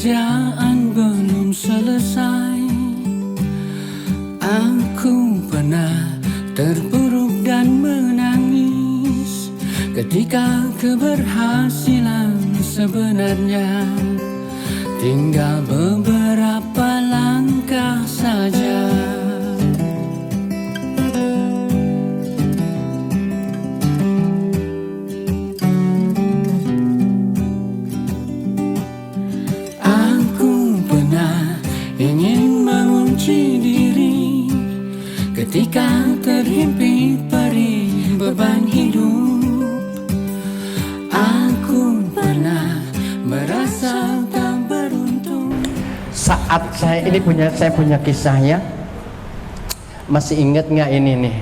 Pekerjaan belum selesai. Aku pernah terpuruk dan menangis ketika keberhasilan sebenarnya tinggal beberapa langkah saja. Ingin mengunci diri ketika terhimpit perih beban hidup. Aku pernah merasa tak beruntung. Saat saya punya kisahnya. Masih ingat nggak ini nih?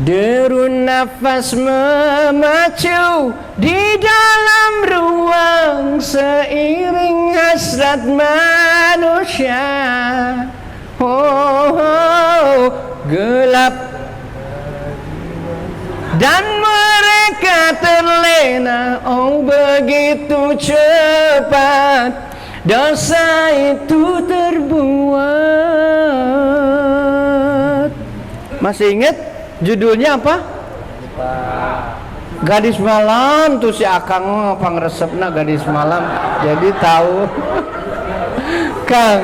Deru nafas memacu di dalam ruang seiring hasrat manusia. Oh, gelap dan mereka terlena. Oh, begitu cepat dosa itu terbuat. Masih ingat? Judulnya apa? Gadis Malam. Tuh si Akang pangresepna Gadis Malam. Jadi tahu Kang,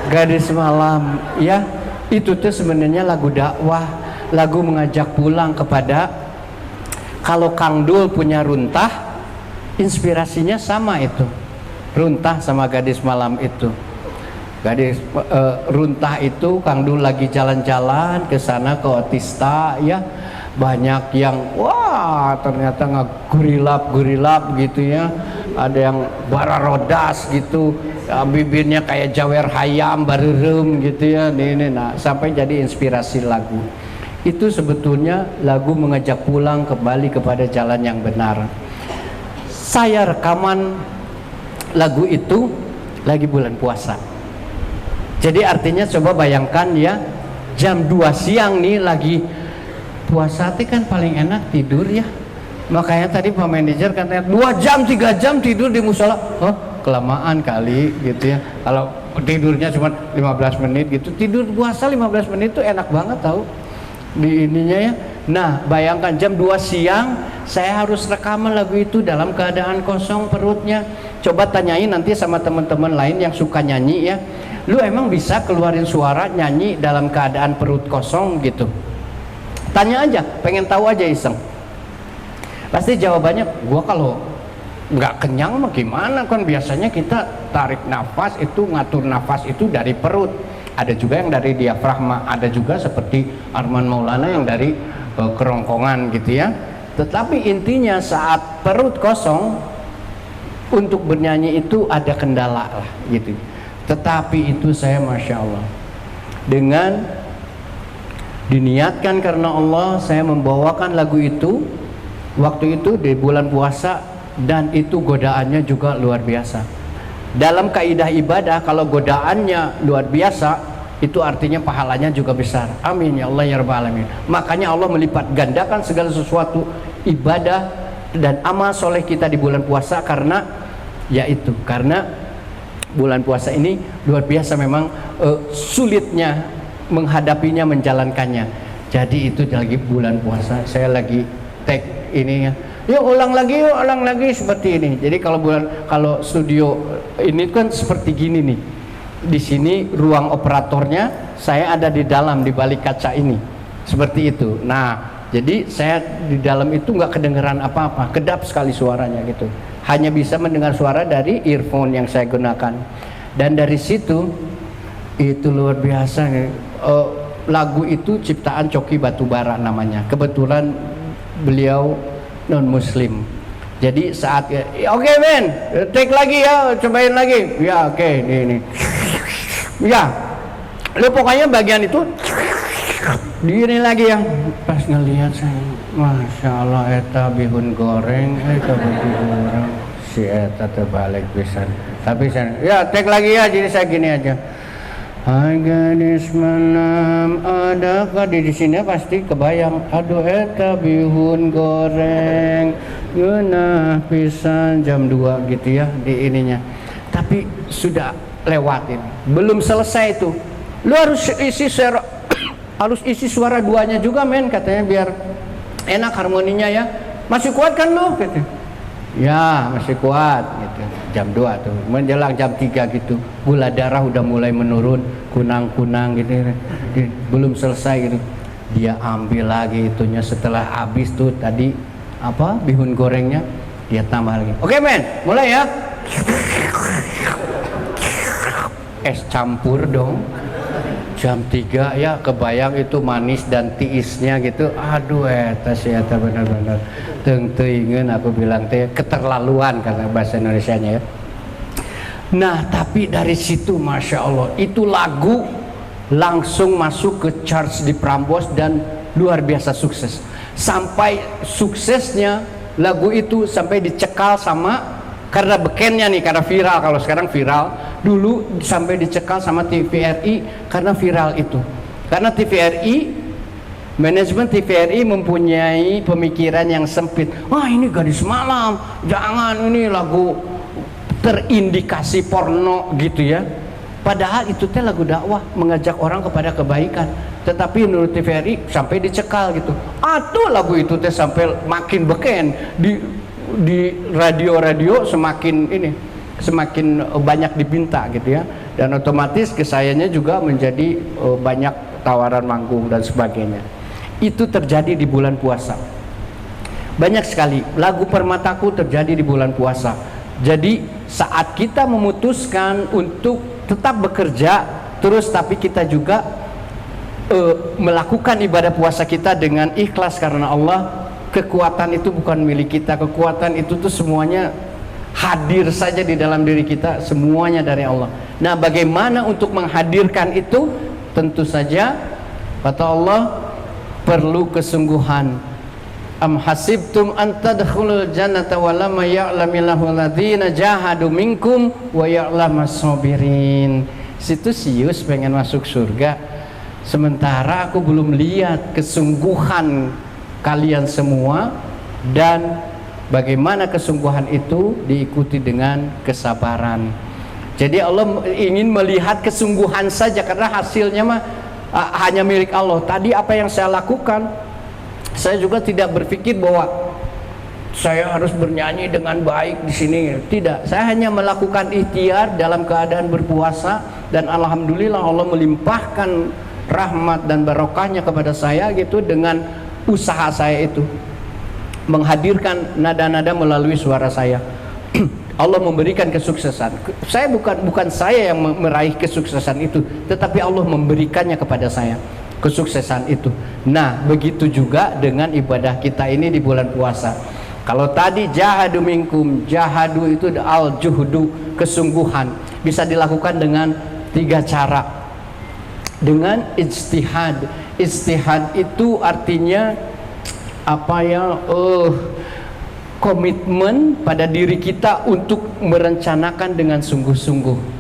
Gadis Malam ya. Itu tuh sebenarnya lagu dakwah, lagu mengajak pulang kepada. Kalau Kang Dul punya Runtah, inspirasinya sama itu. Runtah sama Gadis Malam itu. Gadis Runtah itu Kang Dul lagi jalan-jalan ke sana ke Otista ya, banyak yang wah ternyata gurilap gitu ya, ada yang bararodas gitu ya, bibirnya kayak jawer hayam barerem gitu ya ini. Nah sampai jadi inspirasi lagu itu. Sebetulnya lagu mengajak pulang kembali kepada jalan yang benar. Saya rekaman lagu itu lagi bulan puasa. Jadi artinya coba bayangkan ya, jam 2 siang nih lagi puasa kan paling enak tidur ya. Makanya tadi Pak Manajer katanya 2 jam 3 jam tidur di musola. Oh kelamaan kali gitu ya. Kalau tidurnya cuma 15 menit gitu, tidur puasa 15 menit itu enak banget tahu di ininya ya. Nah bayangkan jam 2 siang saya harus rekaman lagu itu dalam keadaan kosong perutnya. Coba tanyain nanti sama teman-teman lain yang suka nyanyi ya, lu emang bisa keluarin suara nyanyi dalam keadaan perut kosong gitu? Tanya aja, pengen tahu aja iseng. Pasti jawabannya, gua kalau nggak kenyang mah gimana, kan biasanya kita tarik nafas itu, ngatur nafas itu dari perut. Ada juga yang dari diafragma, ada juga seperti Arman Maulana yang dari kerongkongan gitu ya. Tetapi intinya saat perut kosong untuk bernyanyi itu ada kendala lah gitu. Tetapi itu saya Masya Allah, dengan diniatkan karena Allah, saya membawakan lagu itu waktu itu di bulan puasa, dan itu godaannya juga luar biasa. Dalam kaidah ibadah kalau godaannya luar biasa, itu artinya pahalanya juga besar. Amin ya Allah ya Rabbal Alamin. Makanya Allah melipat gandakan segala sesuatu ibadah dan amal soleh kita di bulan puasa, karena yaitu karena bulan puasa ini luar biasa memang sulitnya menghadapinya, menjalankannya. Jadi itu lagi bulan puasa, saya lagi take ini ya. Yuk ulang lagi seperti ini. Jadi kalau studio ini kan seperti gini nih. Di sini ruang operatornya, saya ada di dalam di balik kaca ini. Seperti itu. Nah, jadi saya di dalam itu nggak kedengeran apa-apa, kedap sekali suaranya gitu. Hanya bisa mendengar suara dari earphone yang saya gunakan. Dan dari situ itu luar biasa. Lagu itu ciptaan Coki Batubara namanya. Kebetulan beliau non muslim. Jadi saat oke men, take lagi ya, cobain lagi. Ya oke, ini. Ya, lu pokoknya bagian itu ini lagi ya. Pas ngelihat saya, Masya Allah, eta bihun goreng, eta baju goreng, si eta terbalik pisan. Tapi saya, ya take lagi ya, jadi saya gini aja. Hai gadis malam, adakah di sini pasti kebayang, aduh eta bihun goreng, geunah pisan jam 2 gitu ya di ininya. tapi sudah lewat ini, belum selesai itu. Lu harus isi suara harus isi suara duanya juga men, katanya, biar enak harmoninya ya. Masih kuat kan lu? Katanya. Ya masih kuat gitu. Jam 2 tuh, menjelang jam 3 gitu, gula darah udah mulai menurun, kunang-kunang gitu. Belum selesai gitu, dia ambil lagi itunya. Setelah habis tuh tadi apa bihun gorengnya, dia tambah lagi. Oke men, mulai ya. Es campur dong. Jam 3 ya, kebayang itu manis dan tiisnya gitu. Aduh eta sih eta benar-benar teuing-teuingeun, aku bilang teh keterlaluan karena bahasa Indonesianya ya. Nah tapi dari situ Masya Allah, itu lagu langsung masuk ke charts di Prambors dan luar biasa sukses. Sampai suksesnya lagu itu sampai dicekal sama, karena bekennya nih, karena viral. Kalau sekarang viral, dulu sampai dicekal sama TVRI karena viral itu. Karena TVRI, manajemen TVRI mempunyai pemikiran yang sempit. Wah ini Gadis Malam, jangan, ini lagu terindikasi porno gitu ya. Padahal itu teh lagu dakwah, mengajak orang kepada kebaikan. Tetapi menurut TVRI sampai dicekal gitu. Atau lagu itu teh sampai makin beken di radio-radio, semakin banyak dipinta gitu ya, dan otomatis kesayanya juga menjadi banyak tawaran manggung dan sebagainya. Itu terjadi di bulan puasa, banyak sekali lagu Permataku terjadi di bulan puasa. Jadi saat kita memutuskan untuk tetap bekerja terus, tapi kita juga melakukan ibadah puasa kita dengan ikhlas karena Allah, kekuatan itu bukan milik kita, kekuatan itu tuh semuanya hadir saja di dalam diri kita, semuanya dari Allah. Nah bagaimana untuk menghadirkan itu? Tentu saja kata Allah perlu kesungguhan. Am hasibtum an tadkhulul jannata wa lam ya'lamillahu ladzina jahadu minkum wa ya'lamas sabirin. Situ sius pengen masuk surga, sementara aku belum lihat kesungguhan kalian semua, dan bagaimana kesungguhan itu diikuti dengan kesabaran. Jadi Allah ingin melihat kesungguhan saja, karena hasilnya mah hanya milik Allah. Tadi apa yang saya lakukan, saya juga tidak berpikir bahwa saya harus bernyanyi dengan baik di sini. Tidak, saya hanya melakukan ikhtiar dalam keadaan berpuasa, dan alhamdulillah Allah melimpahkan rahmat dan barokahnya kepada saya gitu dengan usaha saya itu menghadirkan nada-nada melalui suara saya. Allah memberikan kesuksesan. Saya bukan saya yang meraih kesuksesan itu, tetapi Allah memberikannya kepada saya kesuksesan itu. Nah begitu juga dengan ibadah kita ini di bulan puasa. Kalau tadi jahadu minkum, jahadu itu al-juhdu, kesungguhan, bisa dilakukan dengan 3 cara. Dengan ijtihad. Ijtihad itu artinya apa ya, komitmen pada diri kita untuk merencanakan dengan sungguh-sungguh.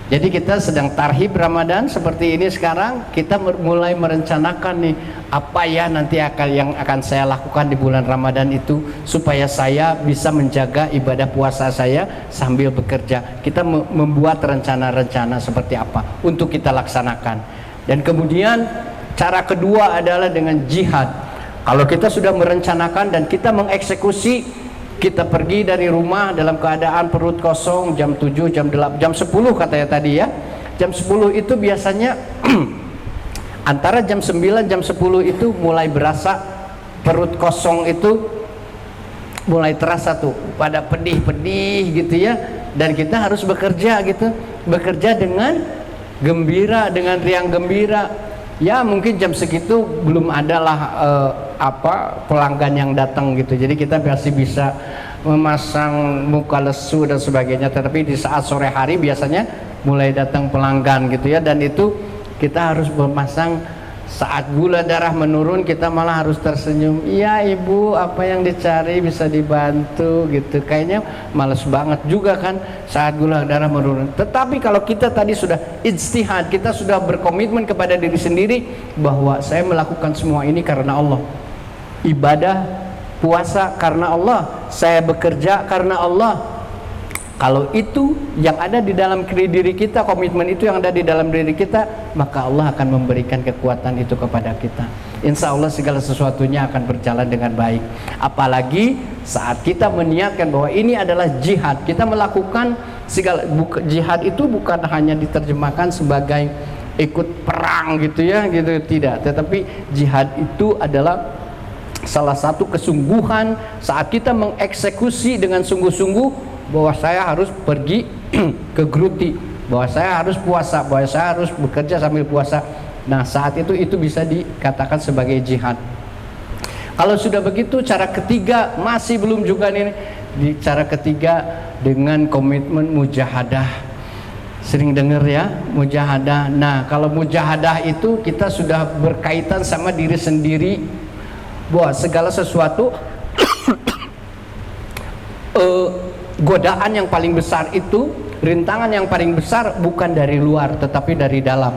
Jadi kita sedang tarhib Ramadan seperti ini sekarang, kita mulai merencanakan nih, apa ya nanti yang akan saya lakukan di bulan Ramadan itu supaya saya bisa menjaga ibadah puasa saya sambil bekerja. Kita membuat rencana-rencana seperti apa untuk kita laksanakan. Dan kemudian cara kedua adalah dengan jihad. Kalau kita sudah merencanakan dan kita mengeksekusi, kita pergi dari rumah dalam keadaan perut kosong jam 7, jam 8, jam 10 katanya tadi ya. Jam 10 itu biasanya antara jam 9, jam 10 itu mulai berasa perut kosong itu mulai terasa tuh pada pedih-pedih gitu ya. Dan kita harus bekerja gitu, bekerja dengan gembira, dengan riang gembira. Ya mungkin jam segitu belum adalah pelanggan yang datang gitu, jadi kita masih bisa memasang muka lesu dan sebagainya. Tetapi di saat sore hari biasanya mulai datang pelanggan gitu ya, dan itu kita harus memasang. Saat gula darah menurun kita malah harus tersenyum, iya ibu apa yang dicari bisa dibantu gitu. Kayaknya males banget juga kan saat gula darah menurun. Tetapi kalau kita tadi sudah ijtihad, kita sudah berkomitmen kepada diri sendiri bahwa saya melakukan semua ini karena Allah, ibadah puasa karena Allah, saya bekerja karena Allah, Kalau itu yang ada di dalam diri kita, komitmen itu yang ada di dalam diri kita, maka Allah akan memberikan kekuatan itu kepada kita. Insya Allah segala sesuatunya akan berjalan dengan baik. Apalagi saat kita meniatkan bahwa ini adalah jihad, kita melakukan segala jihad itu bukan hanya diterjemahkan sebagai ikut perang gitu ya, gitu tidak. Tetapi jihad itu adalah salah satu kesungguhan saat kita mengeksekusi dengan sungguh-sungguh bahwa saya harus pergi ke Gruti, bahwa saya harus puasa, bahwa saya harus bekerja sambil puasa. Nah, saat itu bisa dikatakan sebagai jihad. Kalau sudah begitu, cara ketiga masih belum juga nih. Di cara ketiga dengan komitmen mujahadah. Sering dengar ya, mujahadah. Nah, kalau mujahadah itu kita sudah berkaitan sama diri sendiri, bahwa segala sesuatu godaan yang paling besar itu, rintangan yang paling besar bukan dari luar tetapi dari dalam.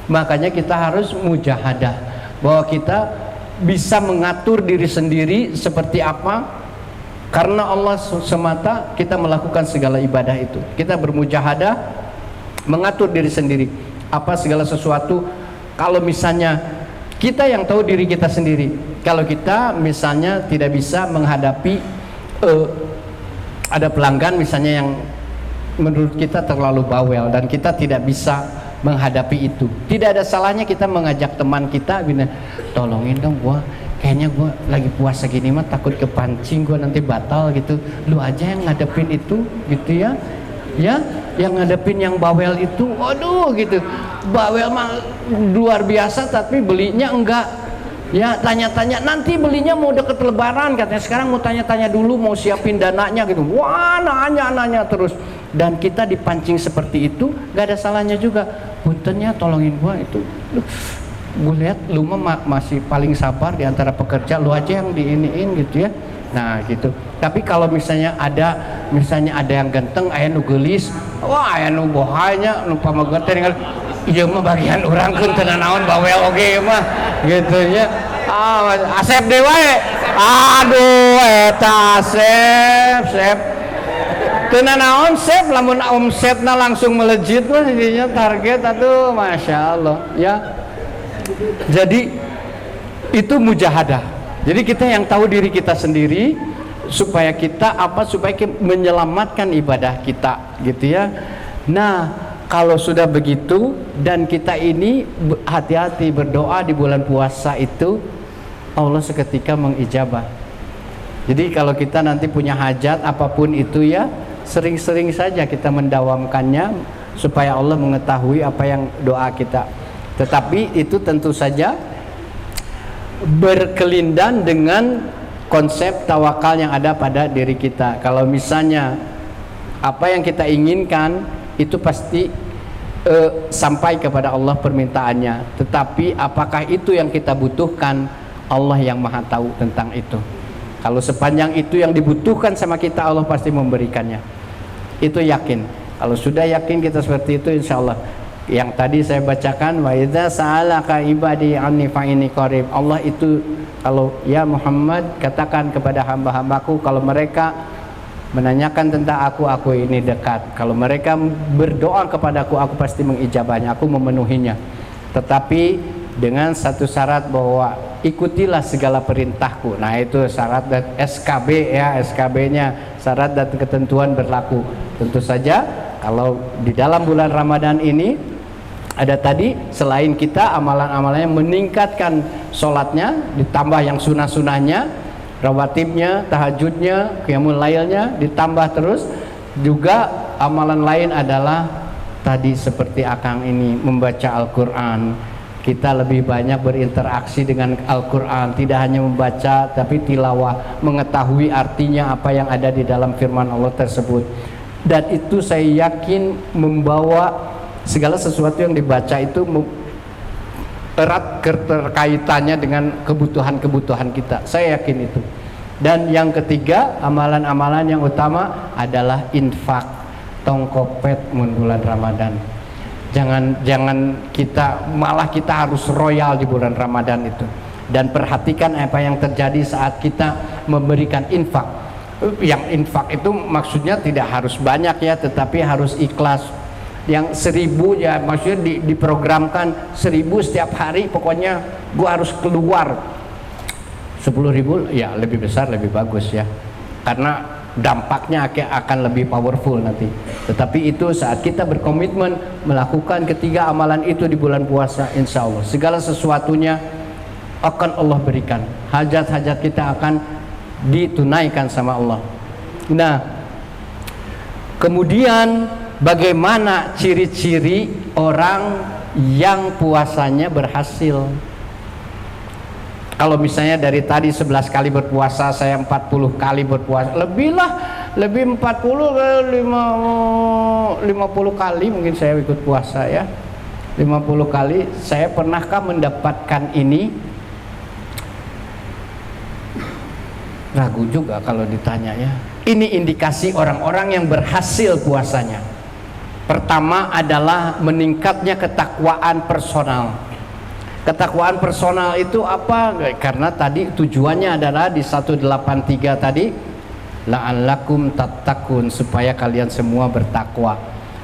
Makanya kita harus mujahadah, bahwa kita bisa mengatur diri sendiri seperti apa, karena Allah semata kita melakukan segala ibadah itu. Kita bermujahadah, mengatur diri sendiri apa segala sesuatu. Kalau misalnya kita yang tahu diri kita sendiri, kalau kita misalnya tidak bisa menghadapi ada pelanggan misalnya yang menurut kita terlalu bawel dan kita tidak bisa menghadapi itu, tidak ada salahnya kita mengajak teman kita, tolongin dong gua, kayaknya gua lagi puasa gini mah takut kepancing, gua nanti batal gitu, lu aja yang ngadepin itu gitu ya, yang ngadepin yang bawel itu, waduh gitu, bawel mah luar biasa tapi belinya enggak. Ya, tanya-tanya, nanti belinya mau deket lebaran katanya, sekarang mau tanya-tanya dulu, mau siapin dananya gitu. Wah, nanya terus. Dan kita dipancing seperti itu, gak ada salahnya juga. Puntennya tolongin gua itu. Gue lihat lu mah masih paling sabar di antara pekerja, lu aja yang diiniin gitu ya. Nah gitu. Tapi kalau misalnya ada yang ganteng, aya nu geulis, wah aya nu bohanya, nu pamageut tinggal ieu mah bagian urang keun teu naon bawel oge mah gitu nya. Asep dewe wae. Aduh eta Asep. Teu naon Sep, lamun omsetna langsung melejit mah jadinya target, aduh Masya Allah ya. Jadi itu mujahadah. Jadi kita yang tahu diri kita sendiri, supaya kita menyelamatkan ibadah kita gitu ya. Nah, kalau sudah begitu dan kita ini hati-hati berdoa di bulan puasa itu, Allah seketika mengijabah. Jadi kalau kita nanti punya hajat apapun itu ya, sering-sering saja kita mendawamkannya supaya Allah mengetahui apa yang doa kita. Tetapi itu tentu saja berkelindan dengan konsep tawakal yang ada pada diri kita. Kalau misalnya apa yang kita inginkan itu pasti sampai kepada Allah permintaannya, tetapi apakah itu yang kita butuhkan, Allah yang maha tahu tentang itu. Kalau sepanjang itu yang dibutuhkan sama kita, Allah pasti memberikannya. Itu yakin. Kalau sudah yakin kita seperti itu, insya Allah. Yang tadi saya bacakan, wa idza sa'alaka ibadi anni fa inni qarib. Allah itu, kalau ya Muhammad katakan kepada hamba-hambaku, kalau mereka menanyakan tentang aku ini dekat. Kalau mereka berdoa kepadaku, aku pasti mengijabahnya, aku memenuhinya. Tetapi dengan satu syarat, bahwa ikutilah segala perintahku. Nah itu syarat dan SKB ya, SKB-nya syarat dan ketentuan berlaku. Tentu saja kalau di dalam bulan Ramadan ini ada tadi, selain kita amalan-amalannya meningkatkan sholatnya, ditambah yang sunnah-sunnahnya, rawatibnya, tahajudnya, qiyamul lailnya ditambah terus. Juga amalan lain adalah tadi seperti akang ini, membaca Al-Quran. Kita lebih banyak berinteraksi dengan Al-Quran, tidak hanya membaca tapi tilawah, mengetahui artinya apa yang ada di dalam firman Allah tersebut. Dan itu saya yakin membawa segala sesuatu yang dibaca itu erat keterkaitannya dengan kebutuhan-kebutuhan kita. Saya yakin itu. Dan yang ketiga, amalan-amalan yang utama adalah infak, tongkopet mun bulan Ramadan. Jangan kita harus royal di bulan Ramadan itu. Dan perhatikan apa yang terjadi saat kita memberikan infak. Yang infak itu maksudnya tidak harus banyak ya, tetapi harus ikhlas. Yang 1000 ya maksudnya diprogramkan 1000 setiap hari, pokoknya gua harus keluar. 10.000 ya lebih besar lebih bagus ya, karena dampaknya akan lebih powerful nanti. Tetapi itu saat kita berkomitmen melakukan ketiga amalan itu di bulan puasa, insya Allah segala sesuatunya akan Allah berikan. Hajat-hajat kita akan ditunaikan sama Allah. Nah, kemudian bagaimana ciri-ciri orang yang puasanya berhasil? Kalau misalnya dari tadi 11 kali berpuasa, saya 40 kali berpuasa, lebih 40 50 kali mungkin saya ikut puasa ya. 50 kali. Saya pernahkah mendapatkan ini? Ragu juga kalau ditanya ya. Ini indikasi orang-orang yang berhasil puasanya. Pertama adalah meningkatnya ketakwaan personal. Ketakwaan personal itu apa? Karena tadi tujuannya adalah di 183 tadi, la'allakum tattaqun, supaya kalian semua bertakwa.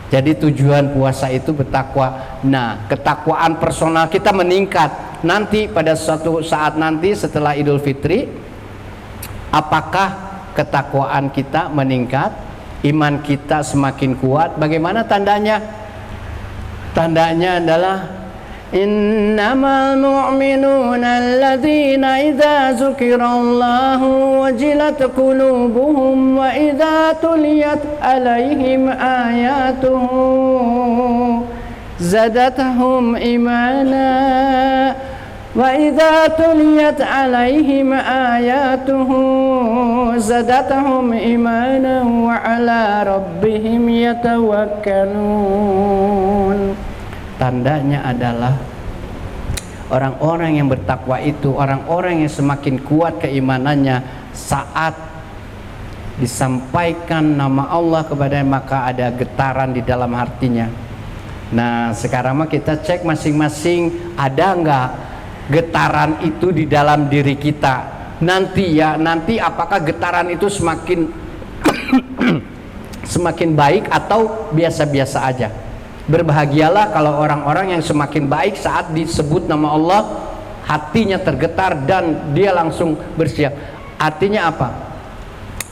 Jadi tujuan puasa itu bertakwa. Nah, ketakwaan personal kita meningkat. Nanti pada suatu saat nanti setelah Idul Fitri, apakah ketakwaan kita meningkat? Iman kita semakin kuat? Bagaimana tandanya? Tandanya adalah innamal mu'minuna alladzina idza dzukirallahu wajilat qulubuhum wa idza tuliyat alaihim ayatuhu zadatuhum imana wa idza tuliyat alaihim ayatuhu zadatuhum imana wa ala rabbihim yatawakkalun. Tandanya adalah orang-orang yang bertakwa itu orang-orang yang semakin kuat keimanannya saat disampaikan nama Allah kepada maka ada getaran di dalam hatinya. Nah, sekarang mah kita cek masing-masing ada enggak getaran itu di dalam diri kita. Nanti apakah getaran itu semakin semakin baik atau biasa-biasa aja. Berbahagialah kalau orang-orang yang semakin baik saat disebut nama Allah hatinya tergetar dan dia langsung bersiap. Artinya apa?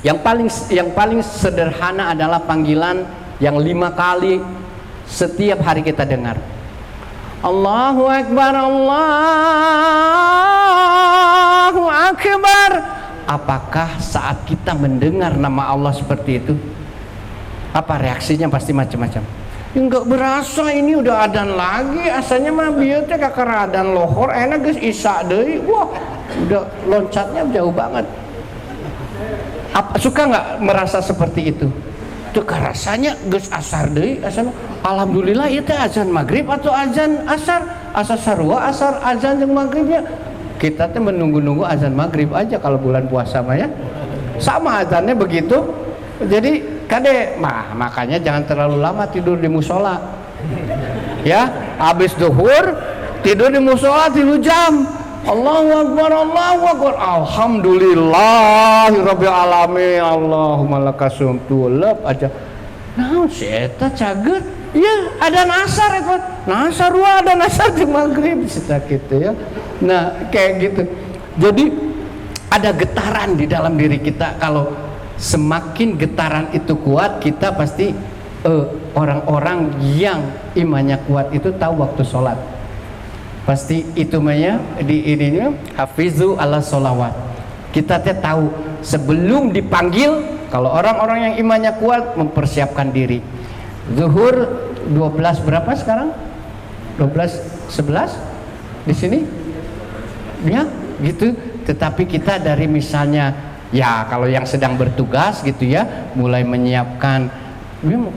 Yang paling sederhana adalah panggilan yang 5 kali setiap hari kita dengar. Allahu Akbar, Allahu Akbar. Apakah saat kita mendengar nama Allah seperti itu, apa reaksinya? Pasti macam-macam. Enggak berasa ini udah adan lagi, asalnya mah bieu teh kakara adan lohor enak geus isya deui. Wah, udah loncatnya jauh banget. Suka nggak merasa seperti itu? Tuh rasanya geus asar deui, asal alhamdulillah ieu teh azan maghrib atau azan asar, asar sarua, asar azan jeung maghribnya. Kita teh menunggu-nunggu azan maghrib aja kalau bulan puasa mah ya. Sama azannya begitu. Jadi kade makanya jangan terlalu lama tidur di musola ya. Habis duhur tidur di musola 3 jam. Allahu Akbar, Allahu Akbar, alhamdulillahirabbil alamin, Allahumma lakasumtu lep aja. Nah si eta cager ya adan asar eta. Nah sarua adan asar di maghrib sita kitu ya. Nah kayak gitu. Jadi ada getaran di dalam diri kita. Kalau semakin getaran itu kuat, kita pasti orang-orang yang imannya kuat itu tahu waktu sholat. Pasti itu maya di ininya hafizu ala sholawat. Kita tahu sebelum dipanggil. Kalau orang-orang yang imannya kuat mempersiapkan diri. Zuhur 12 berapa sekarang? 12:11 di sini ya gitu. Tetapi kita dari misalnya ya kalau yang sedang bertugas gitu ya, mulai menyiapkan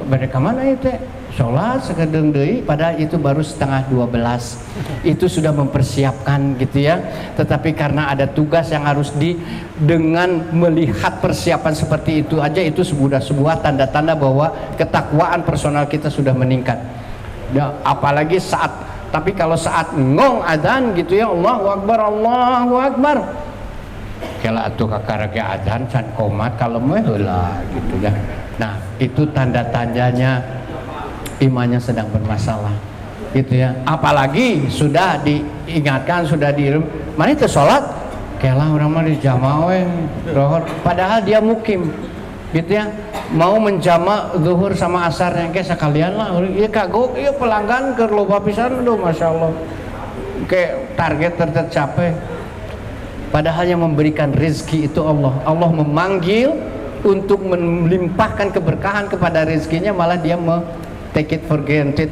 mereka mana itu sholat sekedeng deui, padahal itu baru 11:30. Itu sudah mempersiapkan gitu ya. Tetapi karena ada tugas yang harus dengan melihat persiapan seperti itu aja, itu sebuah tanda-tanda bahwa ketakwaan personal kita sudah meningkat ya. Apalagi tapi kalau saat ngong adzan gitu ya, Allahu Akbar, Allahu Akbar, kela atuh kakarage adzan can komat kalau mah heula gitu ya. Nah, itu tanda-tandanya imannya sedang bermasalah gitu ya. Apalagi sudah diingatkan, sudah mana itu sholat kela orang mah di jamaah we dohor, padahal dia mukim gitu ya, mau menjama zuhur sama asarnya kayak sekalian lah. Ieu kagok ieu pelanggan keur loba pisan, aduh masyaallah kayak target tercapai. Padahal yang memberikan rezeki itu Allah. Allah memanggil untuk melimpahkan keberkahan kepada rezekinya, malah dia take it for granted,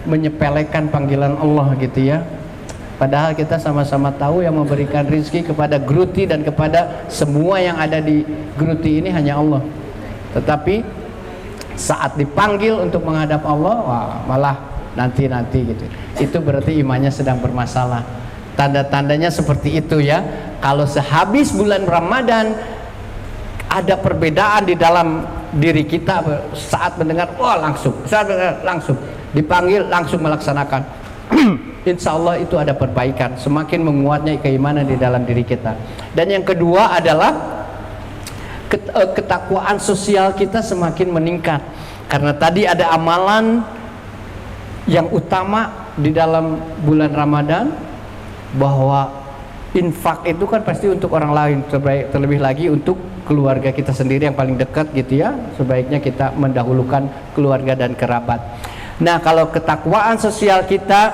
menyepelekan panggilan Allah gitu ya. Padahal kita sama-sama tahu yang memberikan rezeki kepada Gruti dan kepada semua yang ada di Gruti ini hanya Allah. Tetapi saat dipanggil untuk menghadap Allah, wah, malah nanti gitu. Itu berarti imannya sedang bermasalah. Tanda-tandanya seperti itu ya. Kalau sehabis bulan Ramadan ada perbedaan di dalam diri kita, saat mendengar langsung dipanggil langsung melaksanakan. Insya Allah itu ada perbaikan, semakin menguatnya keimanan di dalam diri kita. Dan yang kedua adalah ketakwaan sosial kita semakin meningkat, karena tadi ada amalan yang utama di dalam bulan Ramadan, bahwa infak itu kan pasti untuk orang lain, terlebih lagi untuk keluarga kita sendiri yang paling dekat gitu ya. Sebaiknya kita mendahulukan keluarga dan kerabat. Nah, kalau ketakwaan sosial kita,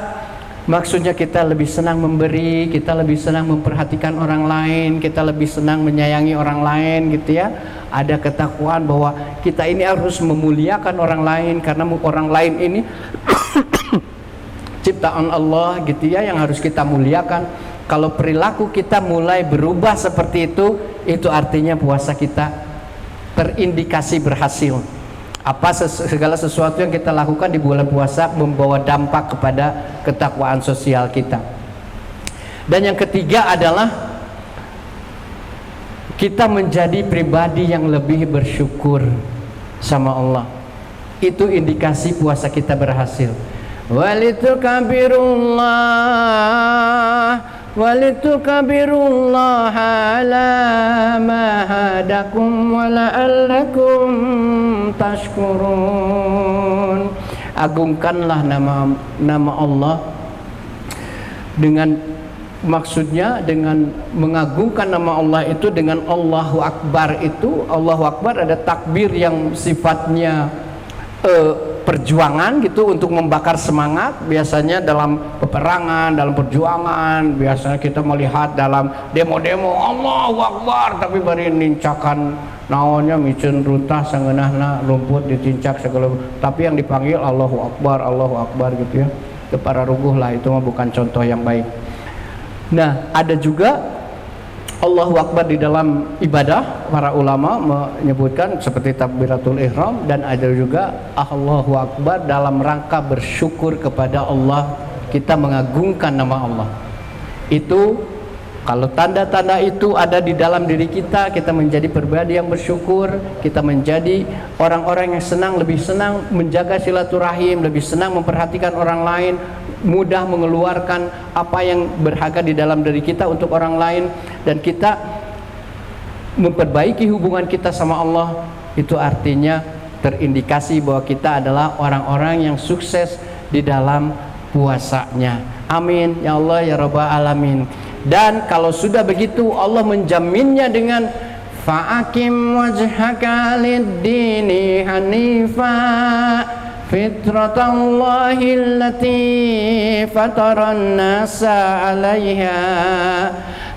maksudnya kita lebih senang memberi, kita lebih senang memperhatikan orang lain, kita lebih senang menyayangi orang lain gitu ya. Ada ketakwaan bahwa kita ini harus memuliakan orang lain, karena orang lain ini ciptaan Allah gitu ya, yang harus kita muliakan. Kalau perilaku kita mulai berubah seperti itu artinya puasa kita terindikasi berhasil. Segala sesuatu yang kita lakukan di bulan puasa membawa dampak kepada ketakwaan sosial kita. Dan yang ketiga adalah kita menjadi pribadi yang lebih bersyukur sama Allah. Itu indikasi puasa kita berhasil. Walitukabirullah ala ma hadakum wa la'allakum tashkurun. Agungkanlah nama Allah, dengan maksudnya dengan mengagungkan nama Allah itu dengan Allahu Akbar. Itu Allahu Akbar ada takbir yang sifatnya perjuangan gitu, untuk membakar semangat. Biasanya dalam peperangan, dalam perjuangan, biasanya kita melihat dalam demo-demo Allahu Akbar, tapi bari nincakan naonnya micen runtah sangeunahna rumput ditincak segala, tapi yang dipanggil Allahu Akbar gitu ya. Itu para ruguh lah, itu mah bukan contoh yang baik. Nah, ada juga Allahu Akbar di dalam ibadah, para ulama menyebutkan seperti takbiratul ihram, dan ada juga Allahu Akbar dalam rangka bersyukur kepada Allah, kita mengagungkan nama Allah. Itu kalau tanda-tanda itu ada di dalam diri kita, kita menjadi pribadi yang bersyukur, kita menjadi orang-orang yang lebih senang menjaga silaturahim, lebih senang memperhatikan orang lain, mudah mengeluarkan apa yang berharga di dalam diri kita untuk orang lain, dan kita memperbaiki hubungan kita sama Allah. Itu artinya terindikasi bahwa kita adalah orang-orang yang sukses di dalam puasanya. Amin ya Allah ya Rabbal Alamin. Dan kalau sudah begitu, Allah menjaminnya dengan fa'akim wajhaka lid-dini hanifa fitratallahi allati fataran nasa 'alaiha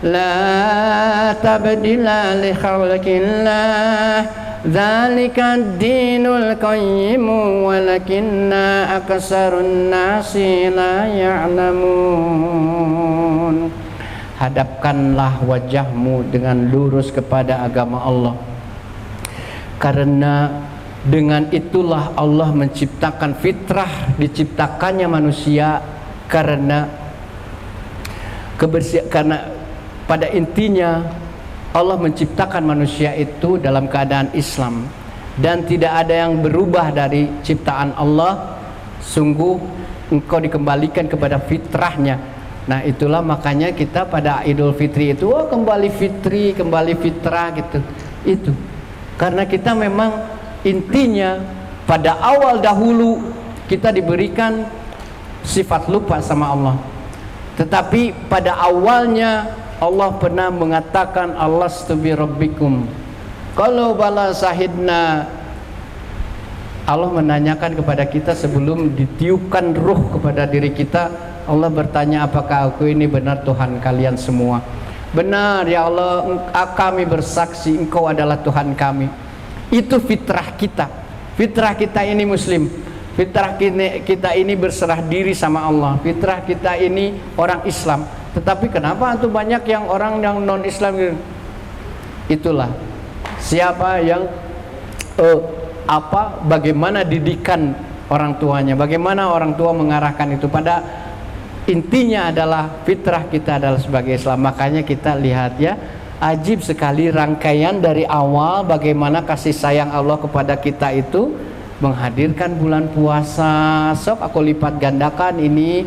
la tabdila li khalqillah dzalika ad-dinul qayyim walakinna aksarun nasi la ya'lamun. Hadapkanlah wajahmu dengan lurus kepada agama Allah, karena dengan itulah Allah menciptakan fitrah, diciptakannya manusia karena kebersihan. Karena pada intinya Allah menciptakan manusia itu dalam keadaan Islam, dan tidak ada yang berubah dari ciptaan Allah. Sungguh engkau dikembalikan kepada fitrahnya. Nah itulah makanya kita pada Idul Fitri itu kembali fitri, kembali fitrah gitu. Itu karena kita memang intinya pada awal dahulu kita diberikan sifat lupa sama Allah. Tetapi pada awalnya Allah pernah mengatakan Alastu bi rabbikum. Kalau bala sahidna, Allah menanyakan kepada kita sebelum ditiupkan ruh kepada diri kita. Allah bertanya, apakah aku ini benar Tuhan kalian semua? Benar ya Allah, kami bersaksi Engkau adalah Tuhan kami. Itu fitrah kita. Fitrah kita ini Muslim. Fitrah kita ini berserah diri sama Allah. Fitrah kita ini orang Islam. Tetapi kenapa itu banyak yang orang yang non Islam gitu? Itulah siapa yang bagaimana didikan orang tuanya, bagaimana orang tua mengarahkan itu. Pada intinya adalah fitrah kita adalah sebagai Islam. Makanya kita lihat ya, ajib sekali rangkaian dari awal bagaimana kasih sayang Allah kepada kita itu menghadirkan bulan puasa. Sok aku lipat gandakan ini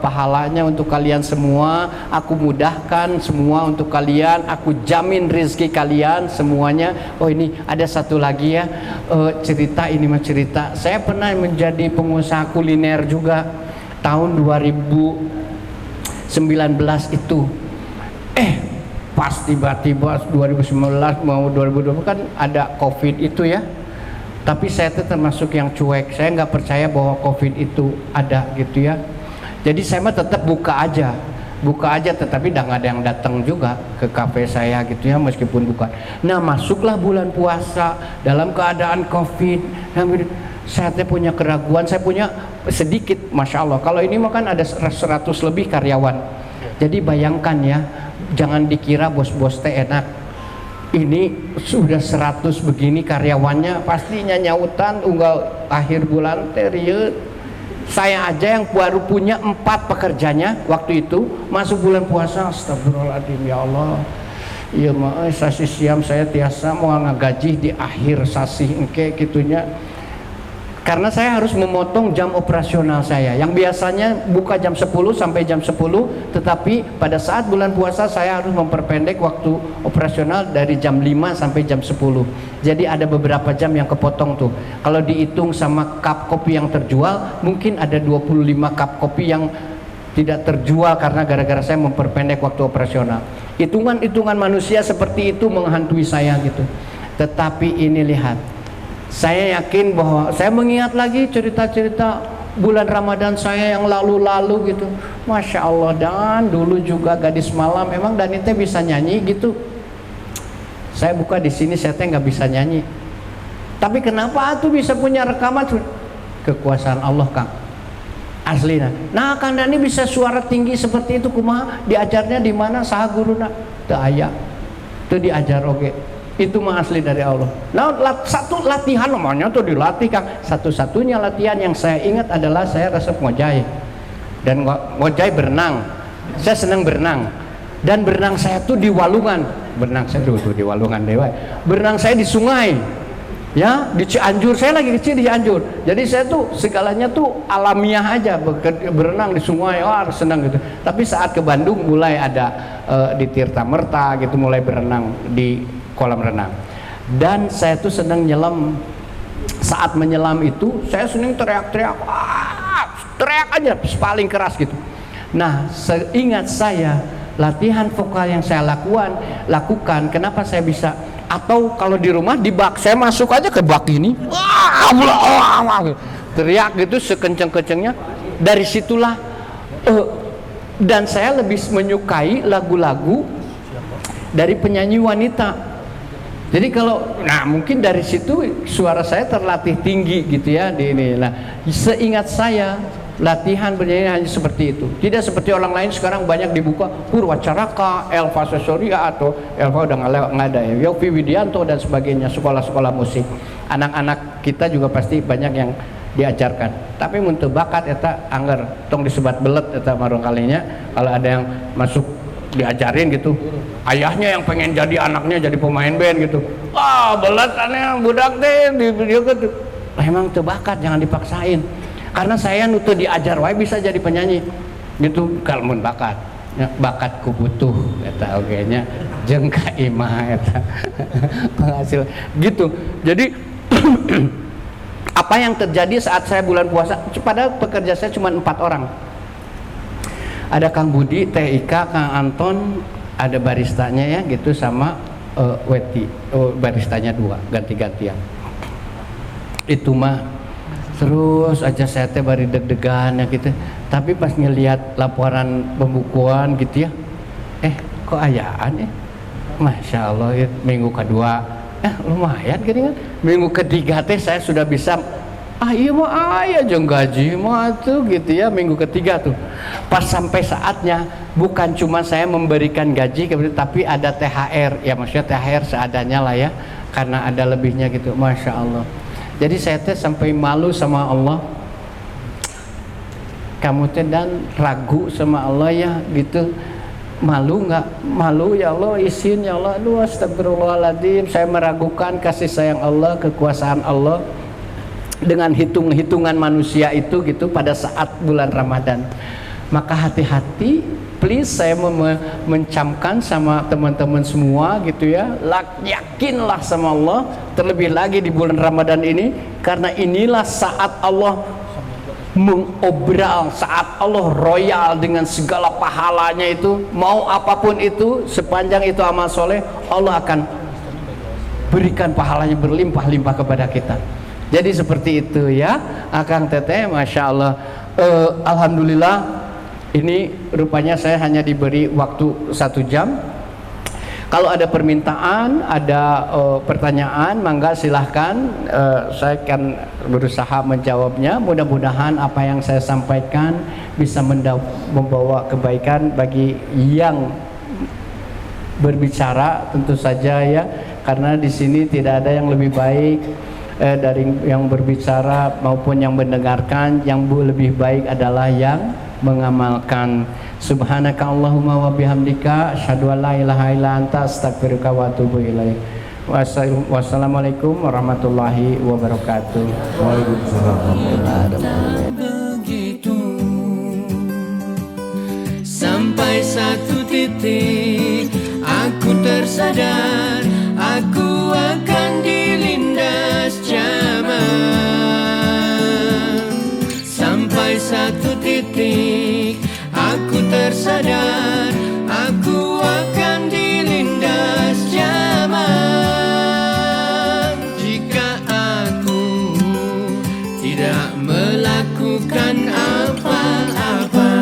pahalanya untuk kalian semua. Aku mudahkan semua untuk kalian. Aku jamin rezeki kalian semuanya. Oh ini ada satu lagi ya, cerita ini mah cerita. Saya pernah menjadi pengusaha kuliner juga tahun 2019 itu. Pas tiba-tiba 2019 mau 2020 kan ada COVID itu ya. Tapi saya itu termasuk yang cuek. Saya nggak percaya bahwa COVID itu ada gitu ya. Jadi saya mah tetap buka aja, tetapi nggak ada yang datang juga ke kafe saya gitu ya, meskipun buka. Nah masuklah bulan puasa dalam keadaan COVID. Saya punya keraguan, saya punya sedikit, masya Allah. Kalau ini mah kan ada 100 lebih karyawan. Jadi bayangkan ya, jangan dikira bos-bos teh enak. Ini sudah 100 begini karyawannya, pastinya nyautan unggal akhir bulan teriut. Saya aja yang baru punya 4 pekerjanya waktu itu masuk bulan puasa, astagfirullahaladzim ya Allah. Iya mah sasi siam saya tiasa mau ngagaji di akhir sasi engke gitunya. Karena saya harus memotong jam operasional saya yang biasanya buka jam 10 sampai jam 10, tetapi pada saat bulan puasa saya harus memperpendek waktu operasional dari jam 5 sampai jam 10. Jadi ada beberapa jam yang kepotong tuh. Kalau dihitung sama cup kopi yang terjual, mungkin ada 25 cup kopi yang tidak terjual karena gara-gara saya memperpendek waktu operasional. Hitungan-hitungan manusia seperti itu menghantui saya gitu. Tetapi ini lihat, saya yakin bahwa saya mengingat lagi cerita-cerita bulan Ramadan saya yang lalu-lalu gitu. Masya Allah, dan dulu juga gadis malam. Memang Danite bisa nyanyi gitu. Saya buka di sini, saya nggak bisa nyanyi. Tapi kenapa tuh bisa punya rekaman? Kekuasaan Allah Kang. Aslinya. Nah Kang Dani bisa suara tinggi seperti itu kumaha? Diajarnya di mana? Saha guruna? Teu aya. Teu diajar oge. Itu mah asli dari Allah. Nah satu latihan namanya tuh dilatih Kang. Satu-satunya latihan yang saya ingat adalah saya resep ngojai. Dan ngojai berenang. Saya senang berenang. Dan berenang saya tuh di walungan. Berenang saya tuh di walungan dewa. Berenang saya di sungai. Ya, di Cianjur. Saya lagi kecil di Cianjur. Jadi saya tuh segalanya tuh alamiah aja, berenang di sungai. Wah, senang gitu. Tapi saat ke Bandung mulai ada di Tirta Merta gitu, mulai berenang di kolam renang. Dan saya tuh senang nyelam. Saat menyelam itu saya senang teriak-teriak, teriak aja paling keras gitu. Nah seingat saya latihan vokal yang saya lakukan, kenapa saya bisa? Atau kalau di rumah di bak, saya masuk aja ke bak ini, teriak gitu sekenceng-kencengnya. Dari situlah dan saya lebih menyukai lagu-lagu dari penyanyi wanita. Jadi kalau, nah mungkin dari situ suara saya terlatih tinggi gitu ya di ini. Nah, seingat saya latihan bernyanyi hanya seperti itu. Tidak seperti orang lain sekarang banyak dibuka Purwacaraka, Elva Sesoria atau Elva udah nggak ada ya, Yofi Widianto dan sebagainya, sekolah-sekolah musik. Anak-anak kita juga pasti banyak yang diajarkan. Tapi untuk bakat eta anggar tong disebat belet eta marung kalinya. Kalau ada yang masuk diajarin gitu, ayahnya yang pengen jadi anaknya jadi pemain band gitu, wah belet aneh budak deh di video gitu. Emang tuh bakat, jangan dipaksain. Karena saya nutu diajar wae bisa jadi penyanyi. gitu kalau mun bakat ya, bakatku butuh eta oge nya jeung ka imah eta penghasil gitu. Jadi apa yang terjadi saat saya bulan puasa, padahal pekerja saya cuma 4 orang. Ada Kang Budi, Teh Ika, Kang Anton, ada baristanya ya gitu, sama Weti, baristanya 2 ganti-gantian. Itu mah terus aja saya teh bari deg-degan ya gitu. Tapi pas ngelihat laporan pembukuan gitu ya, kok ayaan ya, Masya Allah ya, minggu kedua lumayan gini kan, minggu ketiga teh saya sudah bisa iya mah aya jeung gaji mah tuh gitu ya. Minggu ketiga tuh pas sampai saatnya bukan cuma saya memberikan gaji tapi ada THR ya, maksudnya THR seadanya lah ya, karena ada lebihnya gitu. Masya Allah. Jadi saya teh sampai malu sama Allah, kamu teh dan ragu sama Allah ya gitu. Malu nggak? Malu ya Allah, izin ya Allah. Aduh astagfirullahaladzim, saya meragukan kasih sayang Allah, kekuasaan Allah dengan hitung-hitungan manusia itu gitu pada saat bulan Ramadan. Maka hati-hati, please, saya mencamkan sama teman-teman semua gitu ya, yakinlah sama Allah, terlebih lagi di bulan Ramadan ini, karena inilah saat Allah mengobral, saat Allah royal dengan segala pahalanya itu, mau apapun itu, sepanjang itu amal soleh, Allah akan berikan pahalanya berlimpah-limpah kepada kita. Jadi seperti itu ya Akang Teteh. Masya Allah. Alhamdulillah, ini rupanya saya hanya diberi waktu 1 jam. Kalau ada permintaan, ada pertanyaan, mangga silahkan, saya akan berusaha menjawabnya. Mudah-mudahan apa yang saya sampaikan bisa membawa kebaikan bagi yang berbicara, tentu saja ya, karena di sini tidak ada yang lebih baik dari yang berbicara maupun yang mendengarkan. Yang lebih baik adalah yang mengamalkan. Subhanaka Allahumma wa bihamdika asyhadu an la ilaha illa anta astaghfiruka wa atubu ilaik. Wassalamualaikum warahmatullahi wabarakatuh. Waalaikumsalam. Begitu sampai satu titik aku tersadar aku akan dilindas zaman. Sampai satu titik aku tersadar aku akan dilindas zaman. Jika aku tidak melakukan apa-apa.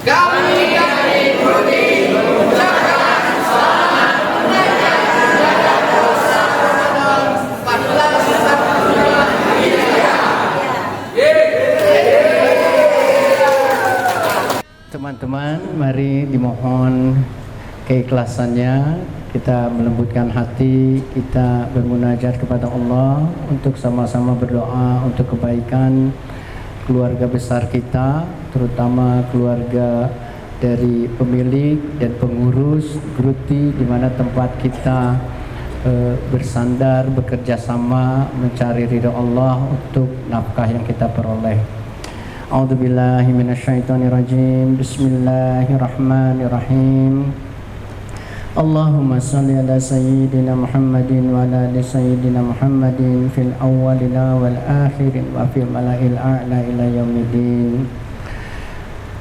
Kami dari Budi mengucapkan selamat menunaikan ibadah puasa Ramadan 1442 Hijriah. Teman-teman, mari dimohon keikhlasannya, kita melembutkan hati, kita bermunajat kepada Allah untuk sama-sama berdoa untuk kebaikan keluarga besar kita, terutama keluarga dari pemilik dan pengurus Gruti, di mana tempat kita bersandar, bekerja sama mencari ridha Allah untuk nafkah yang kita peroleh. A'udzubillahi minasyaitonirrajim. Bismillahirrahmanirrahim. Allahumma salli ala sayyidina Muhammadin wa ala ali sayyidina Muhammadin fil awwalina wal akhirin wa fil mala'il a'la ila yaumiddin.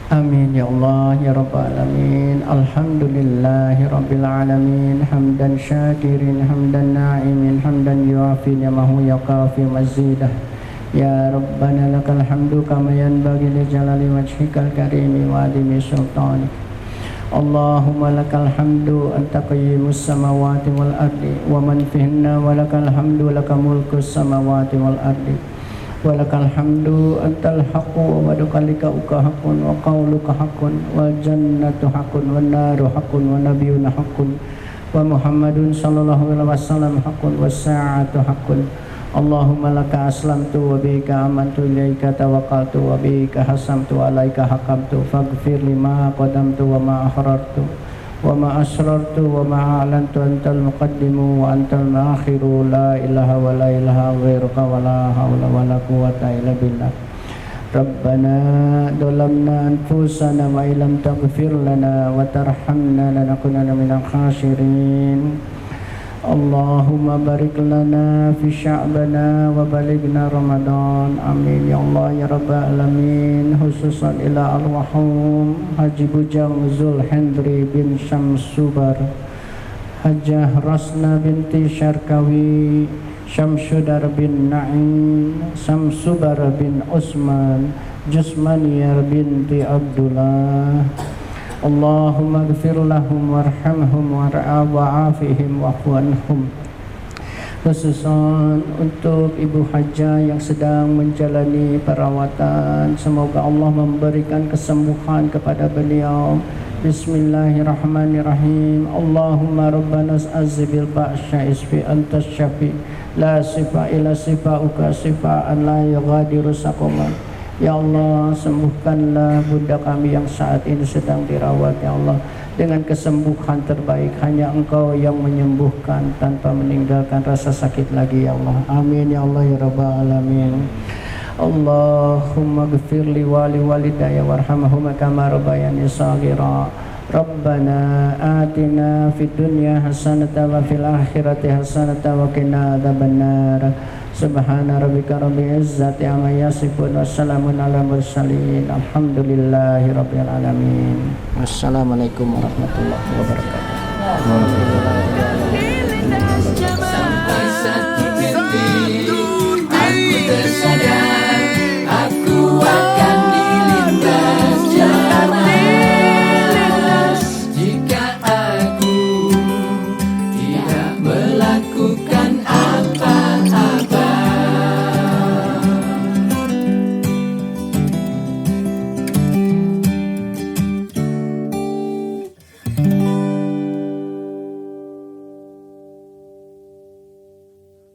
Amin ya Allah ya Rabbal alamin. Alhamdulillahi rabbil alamin. Hamdan syakirin, hamdan na'imin, hamdan yuafi ni'amahu yaqafi mazidah. Ya Rabbana lakal hamdu kama yanbaghi li jalali wajhikal karimi wa adimi sultanik. Allahumma lakal hamdu anta qayyimus samawati wal ardi wa man fihinna wa lakal hamdu laka mulkus samawati wal ardi wa lakal hamdu antal haqqu wa wadukalika uka haqqun wa qawluka haqqun wal jannatu haqqun wan naru haqqun wa nabiyyuna haqqun wa Muhammadun sallallahu alaihi wasallam haqqun was sa'atu haqqun. Allahumma laka aslamtu wa bika amantu ilaika tawakkaltu wa bika hasamtu wa alaika hakamtu faghfir lima qadamtu wa ma akhrartu wa ma asrartu wa ma a'lantu antal muqaddimu wa antal muakhiru la ilaha wa la ilaha ghairuka wa la hawla wa la quwwata illa billah. ربنا ظلمنا أنفسنا وإن لم تغفر لنا وترحمنا لنكونن من الخاسرين اللهم بارك لنا في شعبنا وبلغنا رمضان آمين يا الله يا رب العالمين خصوصا إلى المرحوم Haji Bujang Zulhendri bin Syamsubar Hajah Rasna binti Syarkawi Syamsudar bin Naim Samsubar bin Usman Jusmaniyar binti Abdullah Allahumma gfir lahum warhamhum wa'afihim wa'fu anhum. Khususan untuk Ibu Hajah yang sedang menjalani perawatan, semoga Allah memberikan kesembuhan kepada beliau. Bismillahirrahmanirrahim. Allahumma rabbana azbil ba'sya isfi antas syafi la sifa ila sifauka sifaan la yughadiru saqama. Ya Allah, sembuhkanlah bunda kami yang saat ini sedang dirawat, ya Allah, dengan kesembuhan terbaik. Hanya Engkau yang menyembuhkan tanpa meninggalkan rasa sakit lagi, ya Allah. Amin ya Allah ya Rabbal alamin. Allahumma ghfir li wali walidayya warhamhuma kama rabbayani shaghira. Rabbana atina fid dunya hasanatan wa fil akhirati hasanatan wa qina adzabannar. Subhana rabbika rabbil izzati amma yasifun wassalamun ala mursalin alhamdulillahi rabbil alamin. Wassalamualaikum warahmatullahi wabarakatuh.